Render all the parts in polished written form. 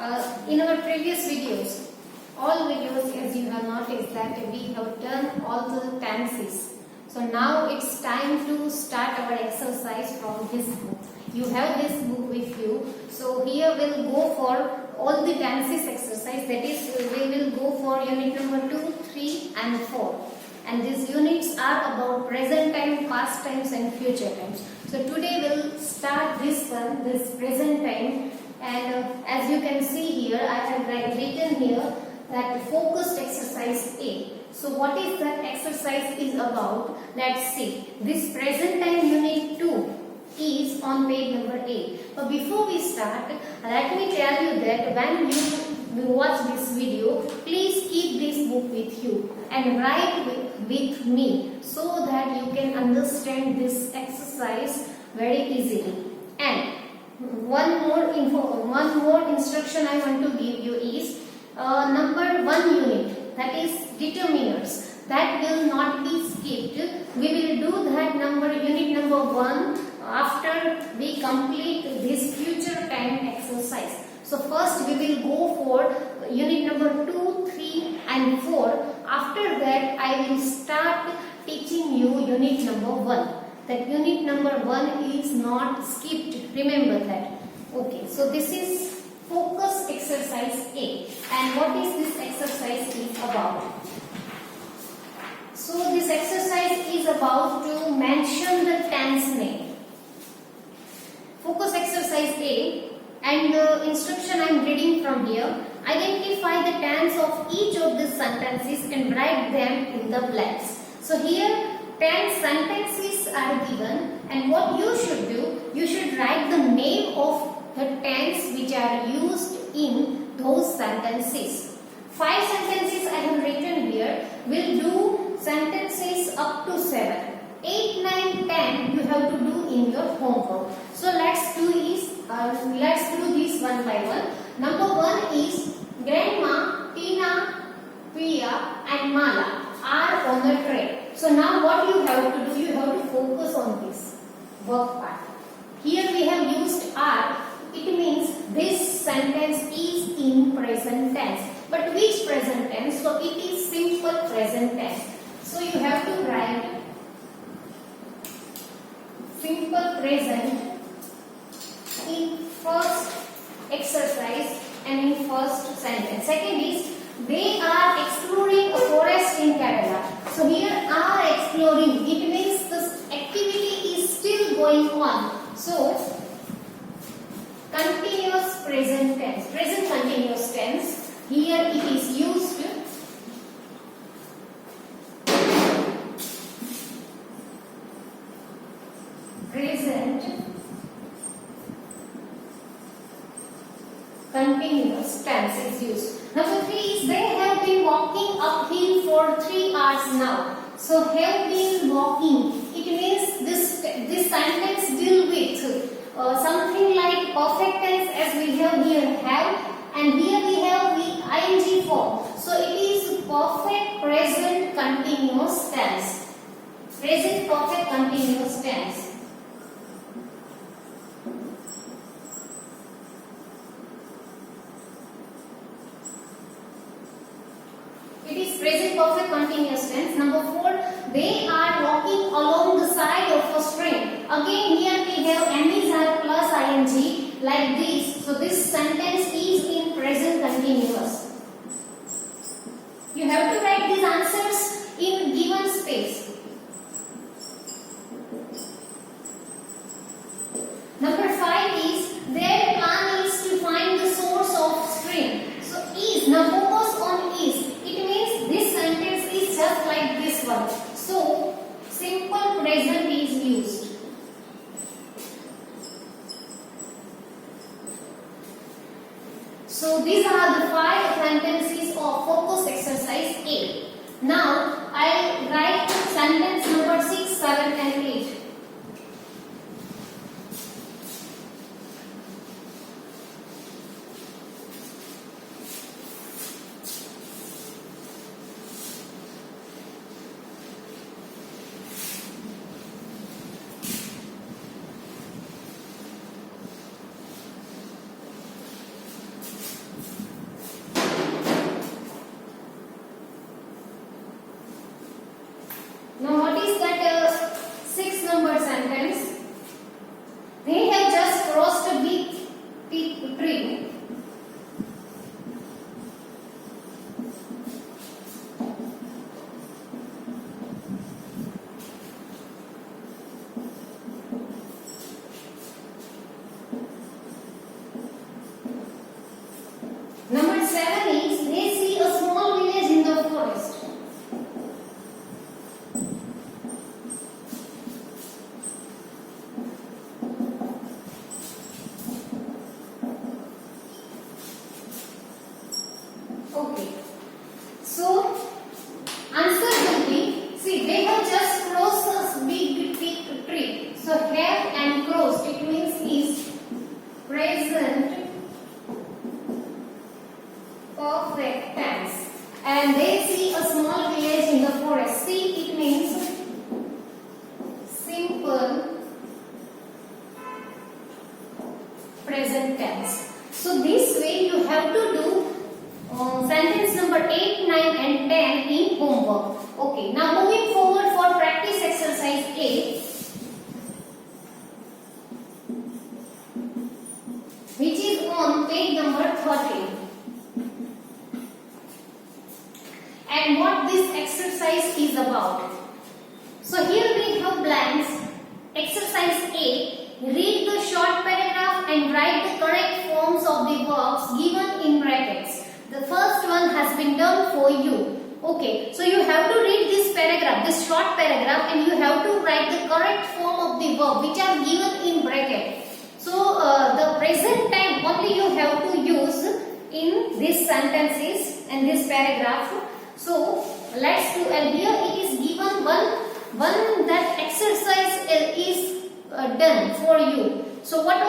In our previous videos, all videos, as you have noticed that we have done all the tenses. So now it's time to start our exercise from this book. You have this book with you. So here we'll go for all the tenses exercise. That is, we will go for unit number 2, 3 and 4. And these units are about present time, past times and future times. So today we'll start this one, this present time. And as you can see here, I have written here that focused exercise A. So what is that exercise is about? Let's see. This present time unit 2 is on page number 8. But before we start, let me tell you that when you watch this video, please keep this book with you and write with me so that you can understand this exercise very easily. And one more instruction I want to give you is number 1 unit, that is determiners, that will not be skipped. We will do that unit number 1 after we complete this future time exercise. So first we will go for unit number 2, 3 and 4. After that I will start teaching you unit number 1. That unit number 1 is not skipped. Remember that. Okay, so this is focus exercise A. And what is this exercise is about? So this exercise is about to mention the tense name. Focus exercise A, and the instruction I am reading from here. Identify the tense of each of the sentences and write them in the blanks. So here 10 sentences are given, and what you should do, you should write the name of the tense which are used in those sentences. 5 sentences I have written here. We'll do sentences up to 7. 8, 9, 10 you have to do in your homework. So let's do this one by one. Number 1 is Grandma, Tina, Priya and Mala are on the train. So now what you have to do, you have to focus on this work part. Here we have used are. It means this sentence is in present tense. But which present tense? So it is simple present tense. So you have to write simple present in first exercise and in first sentence. Second is they are exploring a forest in Kerala. So here are exploring. It means this activity is still going on. So continuous present tense. Present continuous tense. Here it is used. Present continuous tense is used. Number 3 is they have been walking uphill for 3 hours now. So have been walking. It means this sentence deal with something like perfect tense as we have here have, and here we have the ing form. So it is perfect present continuous tense. Present perfect continuous tense. It is present perfect continuous tense. Number 4, they are walking along the side of a stream. Again here we have are plus ing like this. So this sentence is in present continuous. You have to write these answers in given space. Number 5 is their plan is to find the source of stream. So is, now focus on is. This sentence is just like this one. So, simple present is used. So, these are the 5 sentences of focus exercise A. Now, I write sentence number 6, 7 and 8. Okay. So answer will be, see, they have just crossed a big thick tree. So have and crossed, it means is present perfect tense. And they see a small village in the forest. See, it means simple present tense. So this way you have to do sentence number 8, 9 and 10 in homework. Okay, now moving forward for practice exercise 8, which is on page number 13. And what this exercise is about. So here we have blanks. Exercise 8. Read the short paragraph and write the correct forms of the verbs given in brackets. The first one has been done for you. Okay, so you have to read this paragraph, this short paragraph, and you have to write the correct form of the verb which are given in bracket. So the present time only you have to use in these sentences and this paragraph. So let's do, and here it is given one that exercise is done for you. So what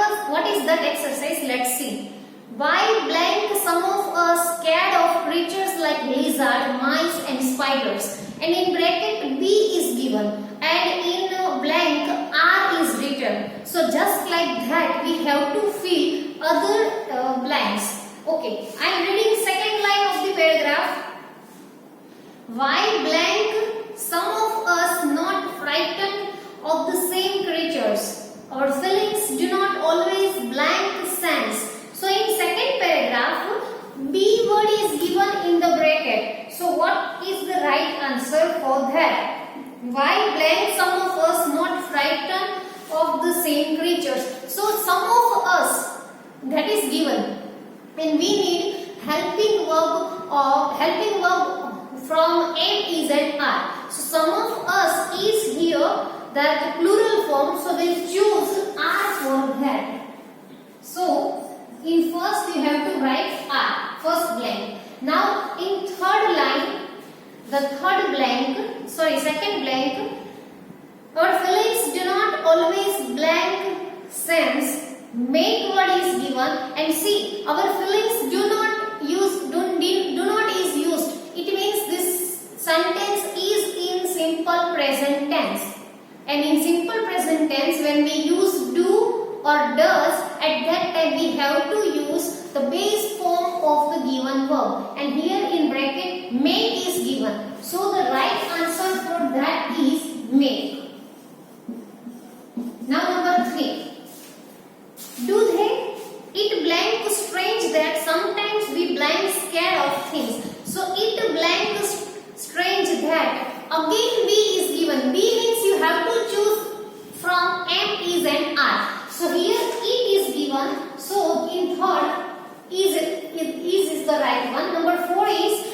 is that exercise? Let's see. Why blank some of us scared of creatures like lizard, mice and spiders? And in bracket B is given and in blank R is written. So just like that we have to fill other blanks. Okay, I am reading second line of the paragraph. Why blank some of us not frightened of the same creatures? Our feelings do not always blank sense. So in second paragraph, B word is given in the bracket. So what is the right answer for that? Why blank some of us not frightened of the same creatures? So some of us, that is given, and we need helping verb from M, is and R. So some of us is here, that plural form, so we'll choose R for that. So in first you have to write R, first blank. Now in third line, second blank, our feelings do not always blank sense. Make word is given, and see, our feelings do not is used. It means this sentence is in simple present tense. And in simple present tense, when we use do or does, at that time we have to use the base form of the given verb. And here in bracket, make is given. So the right answer for that is make. Now number 3. Do they? It blank strange that sometimes we blank scared of things. So it blank strange that. Again B is given. B means you have to choose from M, is and R. So here it is given. So in third is the right one. Number 4 is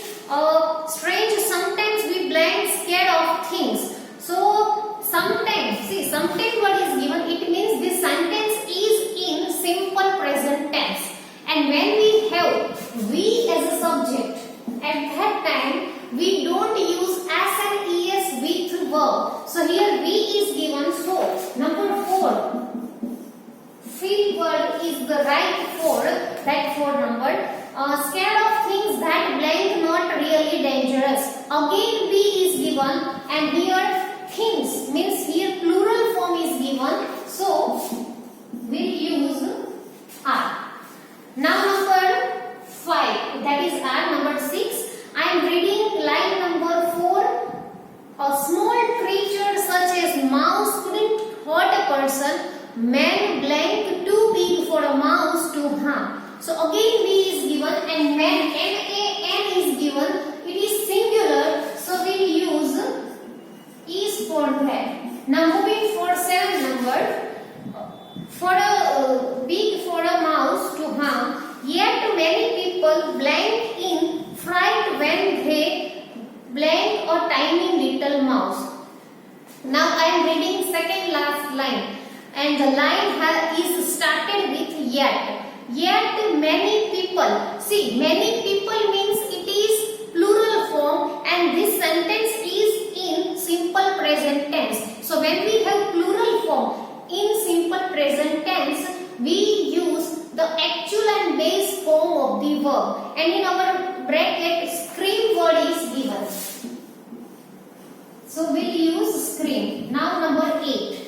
strange. Sometimes we blank scared of things. So sometimes, see, sometimes what is given, it means this sentence is in simple present tense. And when we have we as a subject, at that time we don't use S and ES with verb. So here we is given. So number 4, fill word is the right for that 4 number. Scared of things that blank not really dangerous. Again B is given, and here things means here plural form is given. So we'll use R. Now number 5, that is R. Number 6, I am reading line number 4. A small creature such as mouse couldn't hurt a person. Man blank too big for a mouse to harm. So again B is given, and man, M-A-N is given. It is singular, so we'll use is for that. Now moving for 7 number. For a big for a mouse to harm, yet many people blank in fright when they blank a tiny little mouse. Now I am reading second last line, and the line is started with yet. Yet many people. See, many people means it of the verb, and in our bracket scream word is given. So we'll use scream. Now number 8.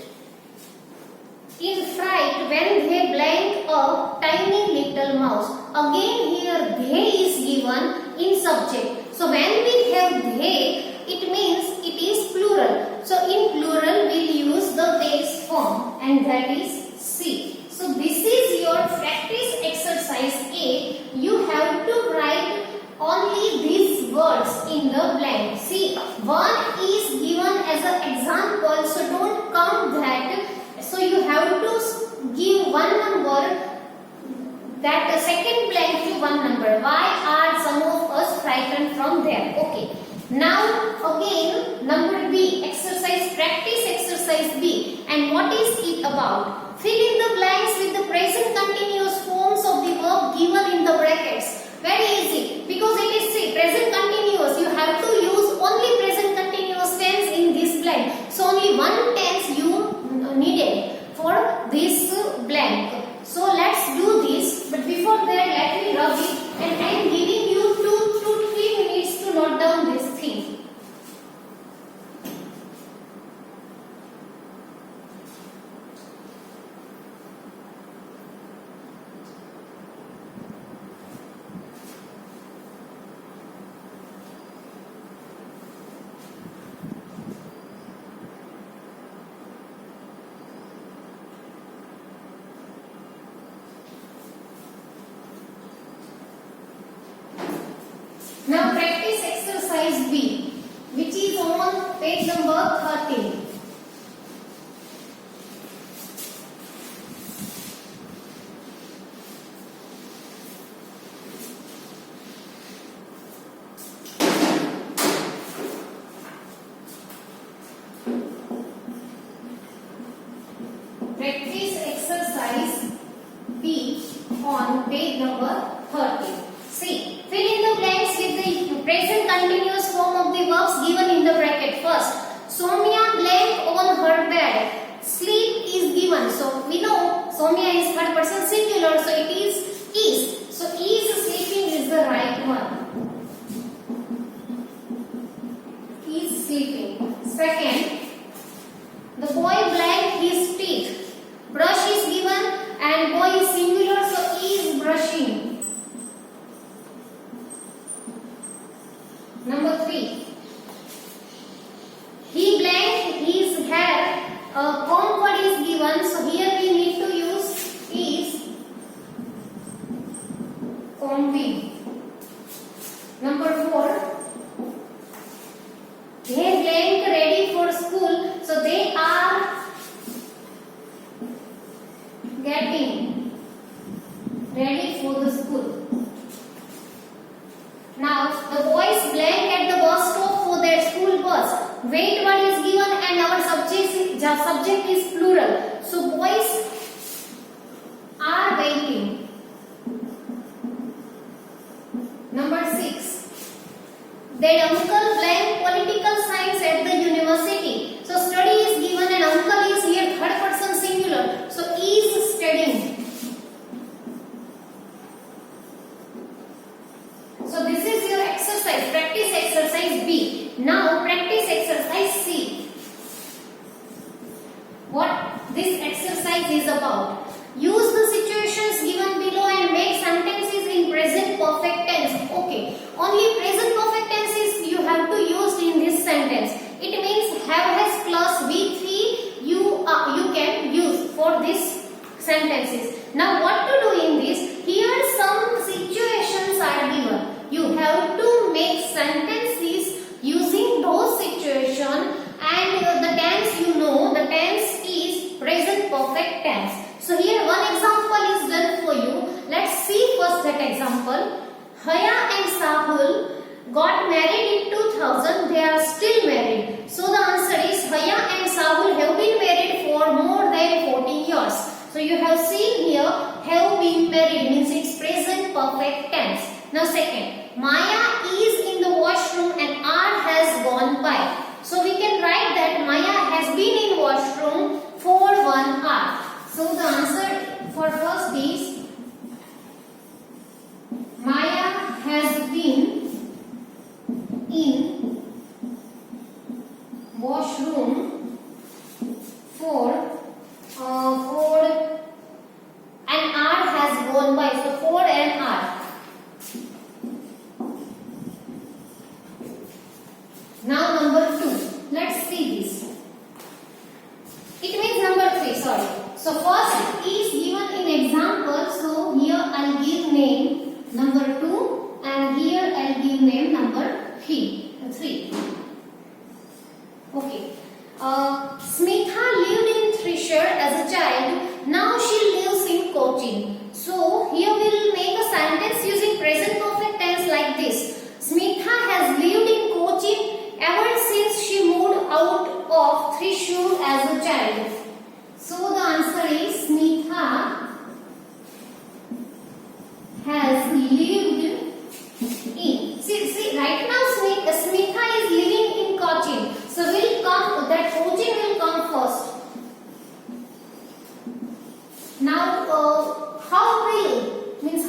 In fright when they blank a tiny little mouse. Again here they is given in subject. So when we have they, it means it is plural. So in plural we'll use the base form, and that is see. So this is your practice exercise A. You have to write only these words in the blank. See, one is given as an example, so don't count that. So you have to give one number, that second blank to one number. Why are some of us frightened from them? Okay. Now again number B, exercise, practice exercise B. And what is it about? Fill in the blanks with the present continuous forms of the verb given in the brackets. Very easy, because it is present continuous. You have to use only present continuous tense in this blank. So only one tense you needed for this blank. So let's do this. But before that, let me rub it. And I am giving you 2 to 3 minutes to note down this thing. Now practice exercise B, which is on page number 13. Practice exercise B on page number 13. See, fill in the blanks with the present continuous form of the verbs given in the bracket. First, Soumya blank on her bed. Sleep is given. So we know Soumya is third person singular, so it is. So is sleeping is the right one. Is sleeping. Second, the boy blank his teeth. Brush is given and boy is singular, so is brushing. Number 3. He blanked his hair. A comb word is given, so here we need to use is combing. Number 4. They blank ready for school, so they are getting ready for the school. Now the boys blank at the bus stop for their school bus. Wait word is given and our subject is plural. So boys are waiting. Number 6. That uncle blank political science at the university. So study is given and uncle is here third person singular. So is studying. So this is your exercise, practice exercise B. Now practice exercise C. What this exercise is about. Use the situations given below and make sentences in present perfect tense. Okay, only present perfect tenses you have to use in this sentence. It means have has plus V3 you can use for these sentences. Now what to do in this? Here some situations are given. You have to make sentences using those situations, and the tense you know, the tense is present perfect tense. So here one example is done for you. Let's see first that example. Haya and Sahul got married in 2000. They are still married. So the answer is Haya and Sahul have been married for more than 14 years. So you have seen here have been married means it's present perfect tense. Now second, Maya is in the washroom and R has gone by. So we can write that Maya has been in washroom for 1 hour. So the answer for first is number 2, and here I'll give name number 3. Okay. Smitha lived in Thrissur as a child. Now she lives in Cochin. So here we will make a sentence using present perfect tense like this. Smitha has lived in Cochin ever since she moved out of Thrissur as a child. So the answer is Smitha has lived in. See right now Smitha is living in Cochin. So that Cochin will come first. Now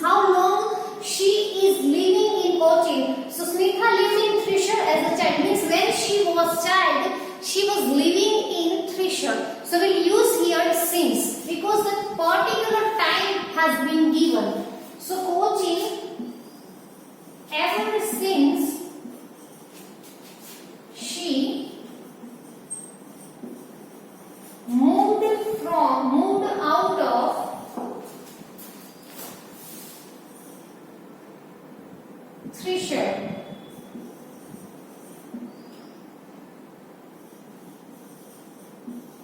how long she is living in Cochin. So Smitha lived in Thrissur as a child. Means when she was child, she was living in Thrissur. So we'll use here since, because the particular time has been given. So Cochin ever since she moved out of Thrissur.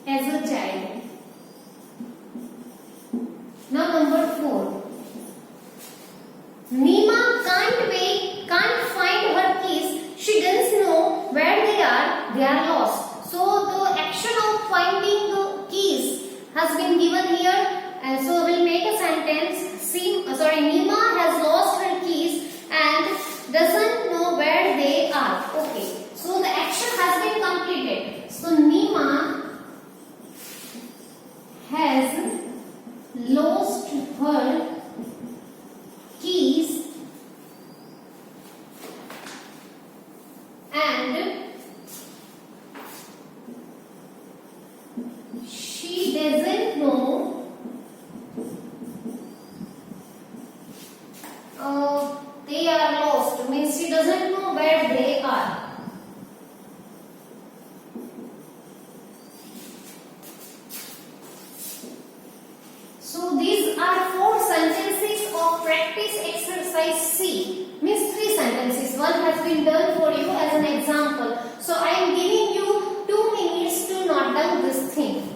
As a child. Now number 4. Nima can't find her keys. She doesn't know where they are. They are lost. So the action of finding the keys has been given here, and so we'll make a sentence. Nima has lost her keys and doesn't know where they are. Okay. So the action has been completed. So Nima has lost her keys and she doesn't know they are lost. Means she doesn't know where they are. So these are 4 sentences of practice exercise C. Means 3 sentences. One has been done for you as an example. So I am giving you 2 minutes to note down this thing.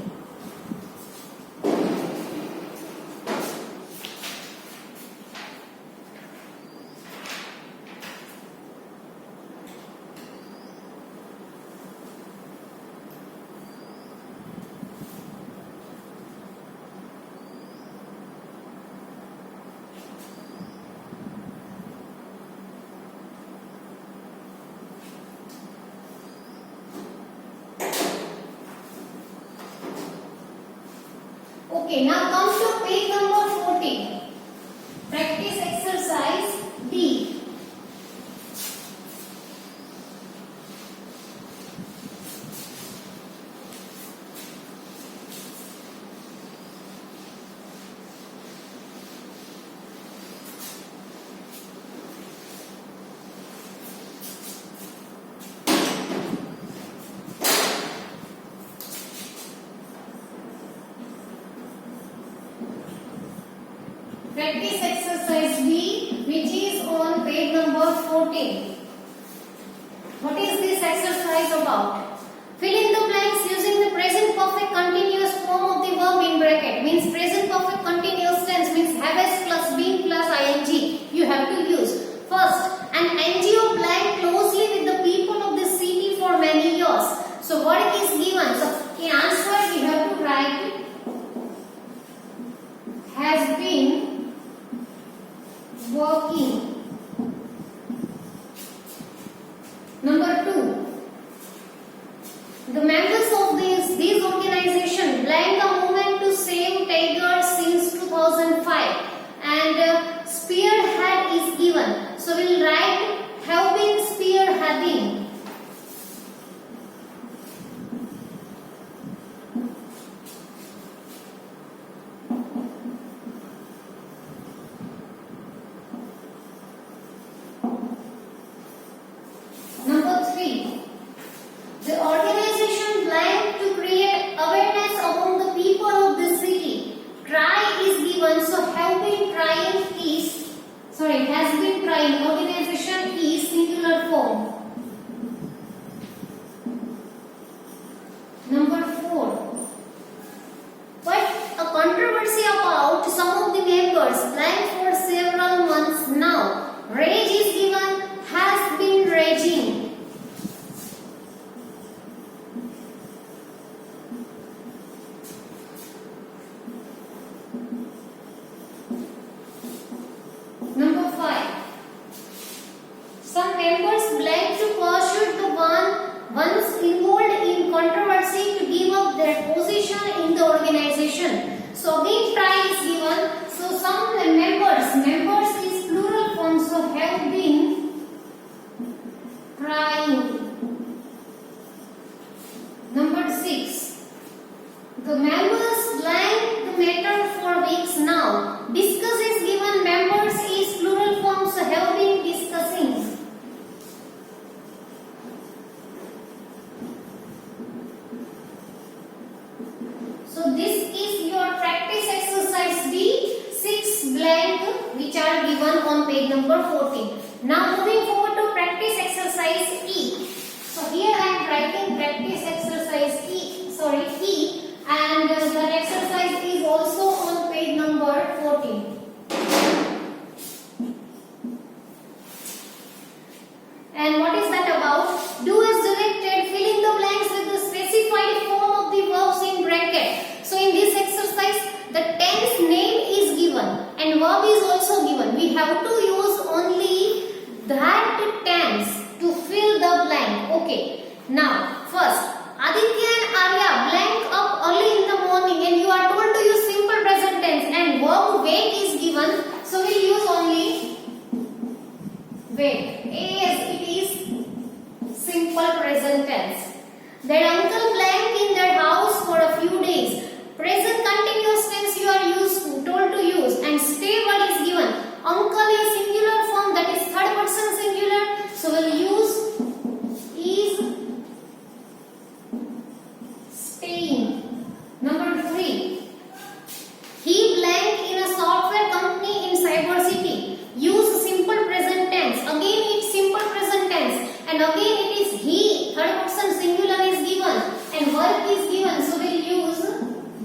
Okay, now come to page number 14. Practice exercise D. Practice exercise B, which is on page number 14. What is this exercise about? Fill in the blanks using the present perfect continuous form of the verb in bracket. Means present perfect continuous tense means has plus been plus ing. You have to use. First, an NGO blank closely with the people of the city for many years. So work is given. So in answer you have to write has been working. Number 2. The members of these organization blank a movement to save tigers since 2005, and spearhead is given. So we'll write have been spearheading. Number 3. The organization blank to create awareness among the people of the city. Try is given, so helping trying is has has been trying. Organization is singular form. Number 4. But a controversy about some of the members blank for several months now. Rage is given, has been raging. Number 5. Some members blank to pursue the ones involved in controversy to give up their position in the organization. So again try is given. So some members is plural form, so have been trying. Number 6. The members blank the matter for weeks now. Discuss is given, members is plural form, so have been discussing. So this is your practice exercise D6 blank which are given on page number 14. Now moving forward to practice exercise E. So here I am writing practice exercise E, and that exercise is also on page number 14. And what is that about? Do as directed, fill in the blanks with the specified form of the verbs in bracket. So in this exercise, the tense name is given and verb is also given. We have to use only that tense to fill the blank. Okay. Now, first, Aditya and Arya blank up early in the morning, and you are told to use simple present tense, and verb wake is given. So we'll use only wake. As it is simple present tense. Their uncle blank in their house for a few days. Present continuous tense you are told to use, and stay word is given. Uncle is singular form, that is third person singular. So we'll use is staying. Number 3. He blank in a software company in Cyber City. Use simple present tense. Again it's simple present tense, and again it is he, third person singular is given, and work is given, so we'll use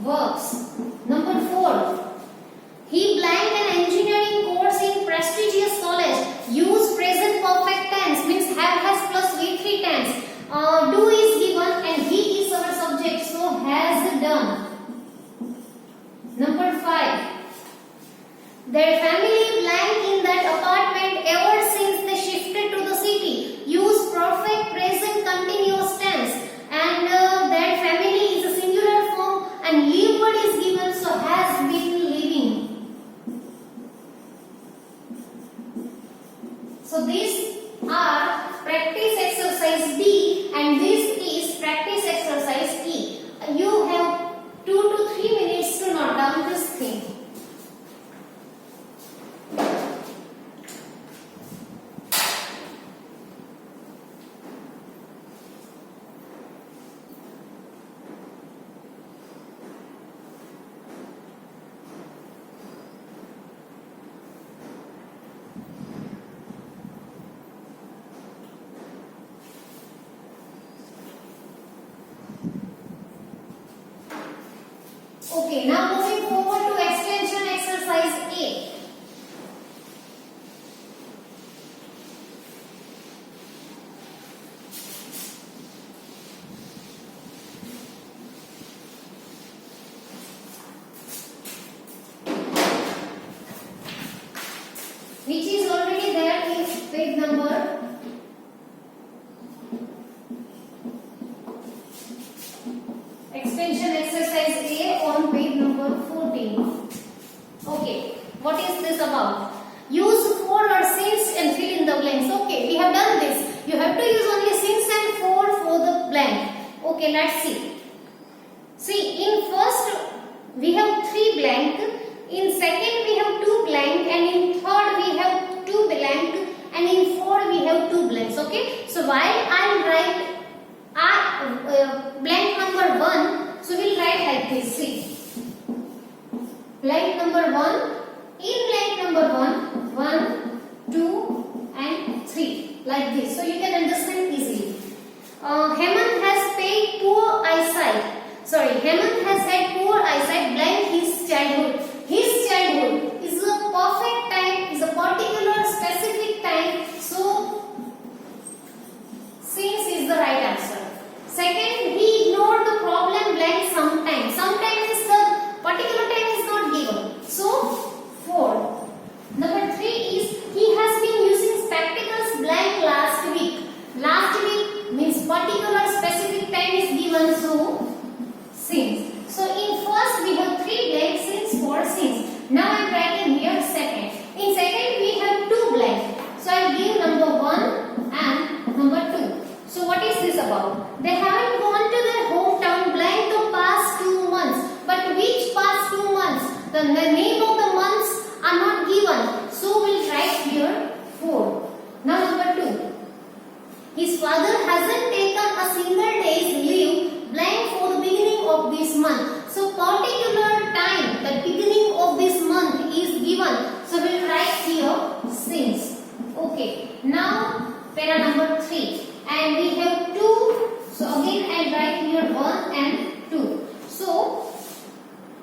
verbs. Number 4. He blank an engineering course in prestigious college. Use present perfect tense, means have has plus V3 tense. Do is given and he is our subject, so has done. Number 5. Their family blank in that apartment ever since they shifted to the city. Use perfect present continuous tense, and their family is a singular form, and live word is given, so has been living. So these are practice exercise D, and this is practice exercise E. You have 2 to 3 minutes to note down this thing. Okay, now moving forward to extension exercise A. Which is already there in page number extension exercise A on page number 14. Okay, what is this about? Use for or since and fill in the blanks. Okay, we have done this. You have to use only since and for the blank. Okay, let's see. See, in first we have 3 blank, in second we have 2 blank, and in third we have 2 blank, and in fourth we have 2 blanks. Okay, so while I will write blank number 1, so we'll write like this. See, blank number 1, in blank number 1, 1, 2, like this. So you can understand easily. Hemant has paid poor eyesight. Sorry, Hemant has had poor eyesight blank his childhood. His childhood is a perfect time, is a particular specific time. So since is the right answer. Second, he ignored the problem blank sometimes. Sometimes is the particular time is not given. So 4. Number 3 is he has been using spectacles blank last week. Last week means particular specific time is given, so since. So in first we have 3 blank since for since. Now I am writing here second. In second we have 2 blank. So I give number 1 and number 2. So what is this about? They haven't gone to their hometown blank the past 2 months. But which past 2 months? The name of the months are not given. So we'll write here 4. Now number 2. His father hasn't taken a single day's leave blank for the beginning of this month. So particular time, the beginning of this month is given. So we'll write here since. Okay. Now para number 3. And we have 2. So again I write here 1 and 2. So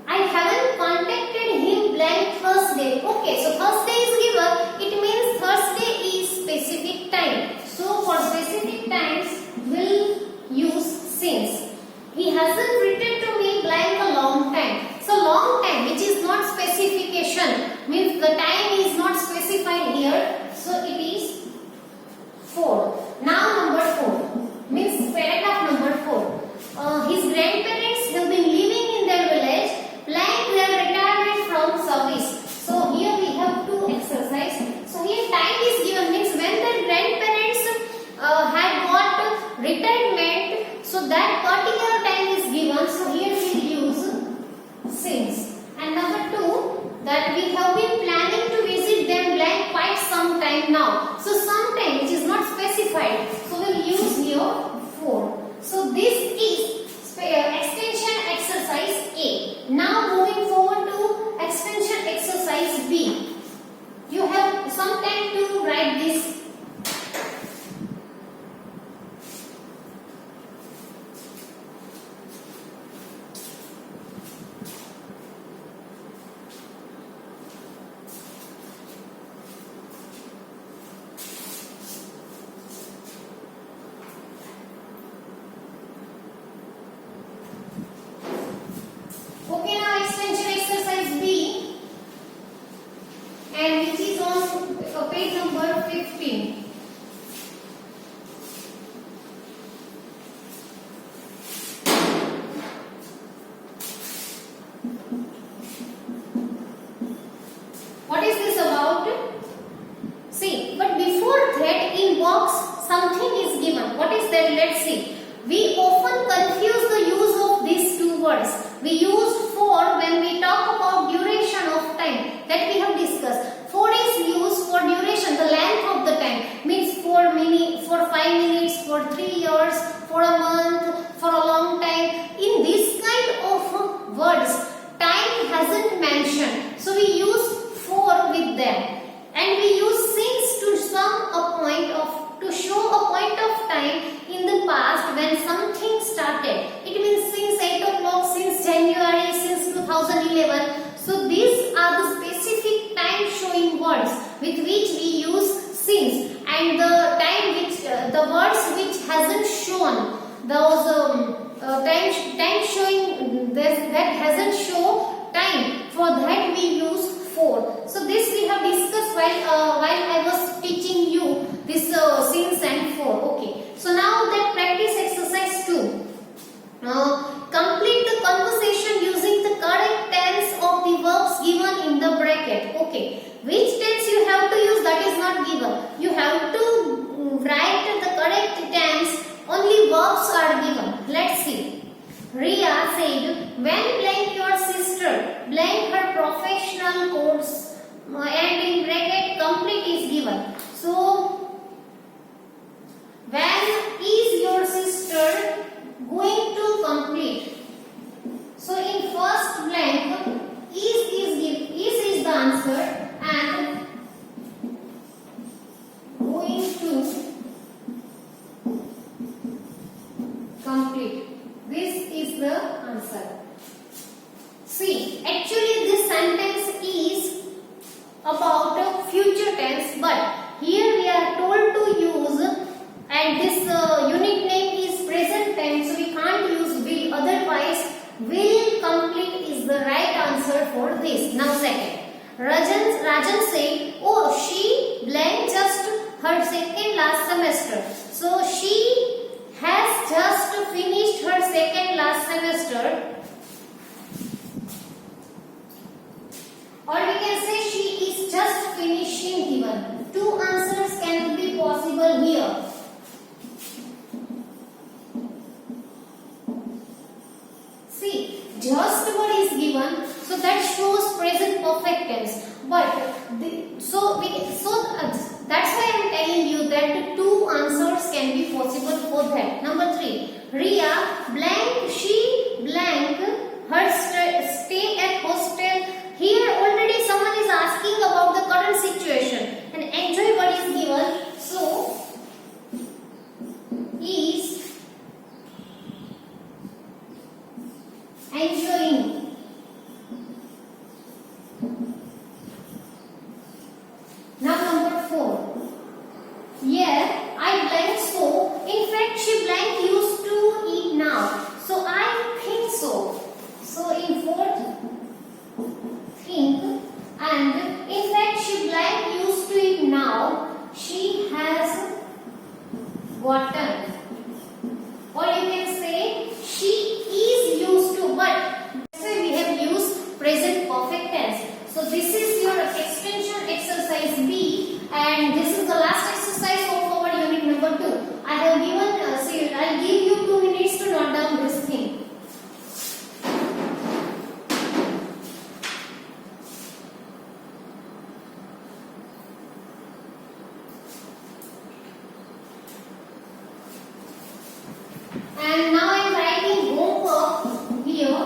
I haven't contacted him blank Thursday. Okay, so Thursday is given. It means Thursday is specific time. So for specific times, we'll use since. He hasn't written to me blank a long time. So long time, which is not specification, means the time is not specified here. So it is 4. Now number 4 means paragraph number 4. His grandparents have been living in their village blank their retirement from service. So here we have 2 exercise. So here time is given means when their grandparents had got retirement. So that particular time is given. So here we use since. And number 2 that we have been planning to visit them blank quite some time now. So sometime which is not specified. So we'll use here 4. So this is extension exercise A. Now moving forward to extension exercise B. You have some time to write this. Okay, now extension exercise B, and which is on page number 15. What is this about? See, but before that in box something is given. What is that? Let's see. We often confuse the use of these 2 words. We use for when we talk about duration of time that we have discussed. For is used for duration, the length of the time means for 5 minutes, for 3 years, for a month, for a long time. In this kind of words, time hasn't mentioned. So we use for with them, and we use since to show a point of time in the past when something started. It means since 8 o'clock, since January, since 2011. So these are the specific time showing words with which we use since, and the time which the words which hasn't shown those time showing that hasn't shown time, for that we use for. So this we have discussed while I was teaching you this since and for. Okay. So now that practice exercise 2. Complete the conversation using the correct tense of the verbs given in the bracket. Okay. Which tense you have to use, that is not given. You have to write the correct tense. Only verbs are given. Let's see. Ria said, when blank your sister, blank her professional course, and in bracket complete is given. So, when is your sister going to complete? So, in first blank, is the answer, and going to Rajan said, oh, she blank just her second last semester. So she has just finished her second last semester. Or we can say she is just finishing given. Two answers can be possible here. See, just what is given, so that shows present perfect tense. But that's why I am telling you that two answers can be possible for that. Number 3, Ria blank she blank her stay at hostel. Here already someone is asking about the current situation and enjoy what is given. So is enjoying. Now number 4. Yeah, I blank so. In fact, she blank used to eat now. So I think so. So in 4th, think, and in fact she blank used to eat now. She has gotten. Or you can say she is used to, but say we have used present perfect tense. So this is your extension exercise B, and this is the last exercise of our unit number 2. I have given, I'll give you 2 minutes to note down this thing. And now I am writing homework here.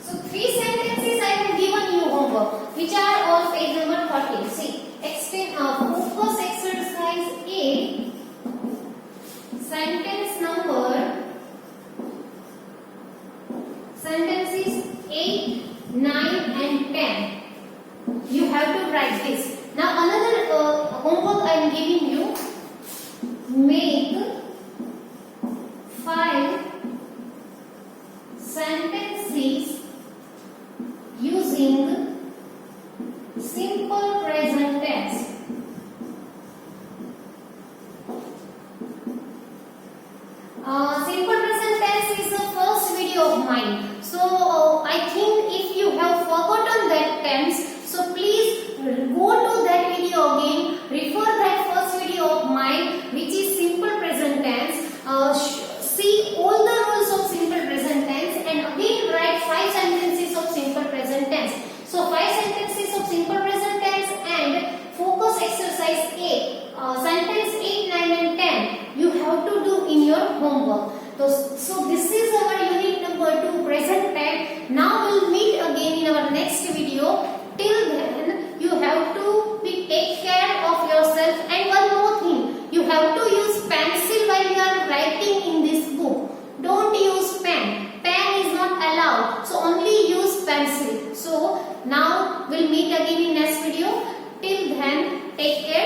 So 3 sentences I have given you homework, which are on page number 14. See, focus exercise A, sentences 8, 9 and 10. You have to write this. Now another homework I am giving you. Make 5 sentences using simple present tense. Simple present tense is the first video of mine. So I think if you have forgotten that tense, so please go to that video again, refer that first video of mine, which is simple present tense. See all the rules of simple present tense and again write 5 sentences of simple present tense. So 5 sentences of simple present tense and focus exercise A, sentence 8, 9 and 10 you have to do in your homework. So this is our unit number 2 present tense. Now we'll meet again in our next video. Till then you have to take care of yourself, and one more thing, you have to use pencil while you are writing in this book. Don't use pen. Pen is not allowed. So only use pencil. So now we'll meet again in next video. Till then, take care.